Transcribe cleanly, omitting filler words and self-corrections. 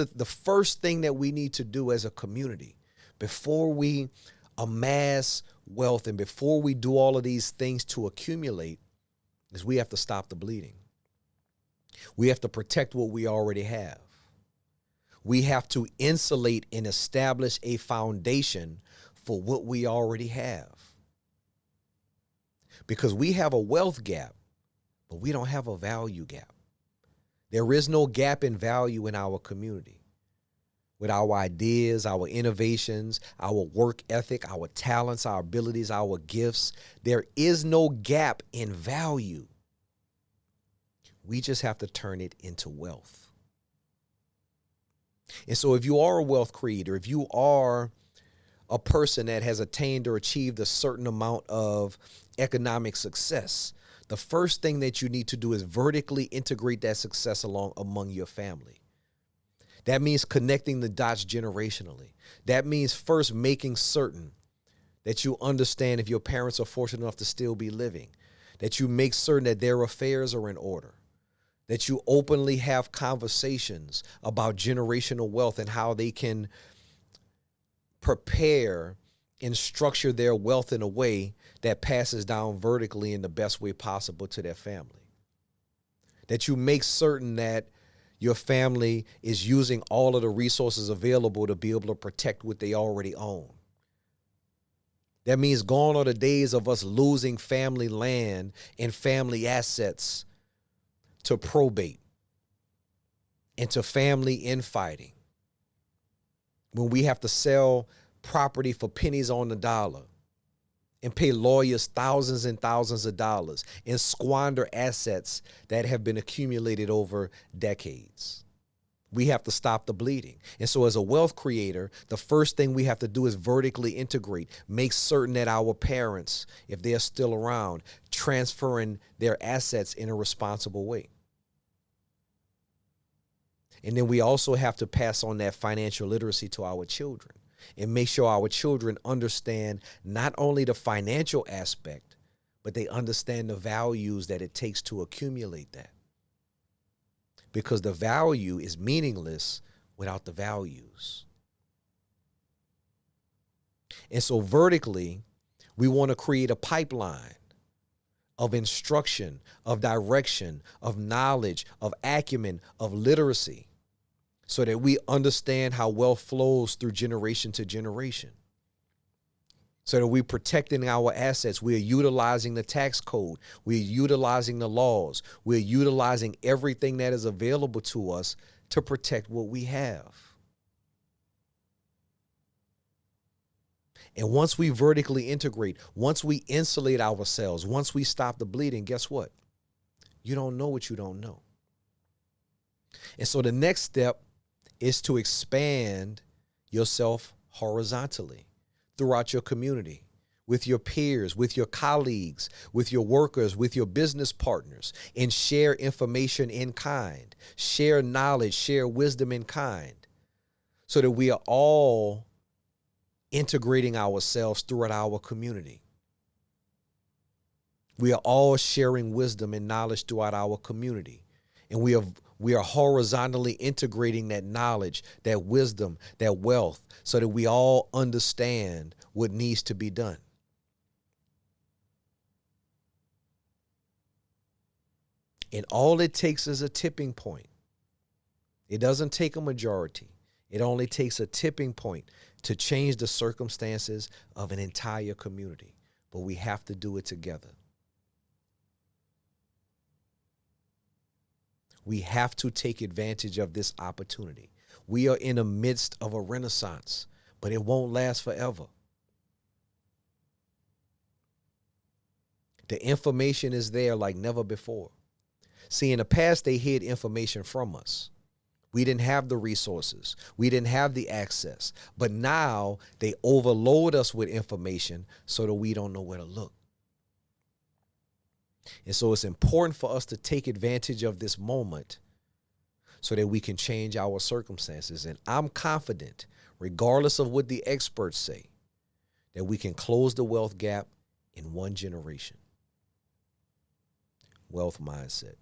the first thing that we need to do as a community before we amass wealth and before we do all of these things to accumulate is we have to stop the bleeding. We have to protect what we already have. We have to insulate and establish a foundation for what we already have. Because we have a wealth gap, but we don't have a value gap. There is no gap in value in our community. With our ideas, our innovations, our work ethic, our talents, our abilities, our gifts, there is no gap in value. We just have to turn it into wealth. And so if you are a wealth creator, if you are a person that has attained or achieved a certain amount of economic success, the first thing that you need to do is vertically integrate that success among your family. That means connecting the dots generationally. That means first making certain that you understand if your parents are fortunate enough to still be living, that you make certain that their affairs are in order, that you openly have conversations about generational wealth and how they can prepare and structure their wealth in a way that passes down vertically in the best way possible to their family. That you make certain that your family is using all of the resources available to be able to protect what they already own. That means gone are the days of us losing family land and family assets to probate and to family infighting. When we have to sell property for pennies on the dollar and pay lawyers thousands and thousands of dollars and squander assets that have been accumulated over decades. We have to stop the bleeding. And so as a wealth creator, the first thing we have to do is vertically integrate, make certain that our parents, if they're still around, transferring their assets in a responsible way. And then we also have to pass on that financial literacy to our children and make sure our children understand not only the financial aspect, but they understand the values that it takes to accumulate that. Because the value is meaningless without the values. And so vertically, we want to create a pipeline of instruction, of direction, of knowledge, of acumen, of literacy, so that we understand how wealth flows through generation to generation. So that we're protecting our assets. We're utilizing the tax code. We're utilizing the laws. We're utilizing everything that is available to us to protect what we have. And once we vertically integrate, once we insulate ourselves, once we stop the bleeding, guess what? You don't know what you don't know. And so the next step is to expand yourself horizontally throughout your community, with your peers, with your colleagues, with your workers, with your business partners, and share information in kind, share knowledge, share wisdom in kind, so that we are all integrating ourselves throughout our community. We are all sharing wisdom and knowledge throughout our community. And we are horizontally integrating that knowledge, that wisdom, that wealth, so that we all understand what needs to be done. And all it takes is a tipping point. It doesn't take a majority. It only takes a tipping point to change the circumstances of an entire community. But we have to do it together. We have to take advantage of this opportunity. We are in the midst of a renaissance, but it won't last forever. The information is there like never before. See, in the past, they hid information from us. We didn't have the resources. We didn't have the access. But now they overload us with information so that we don't know where to look. And so it's important for us to take advantage of this moment so that we can change our circumstances. And I'm confident, regardless of what the experts say, that we can close the wealth gap in one generation. Wealth mindset.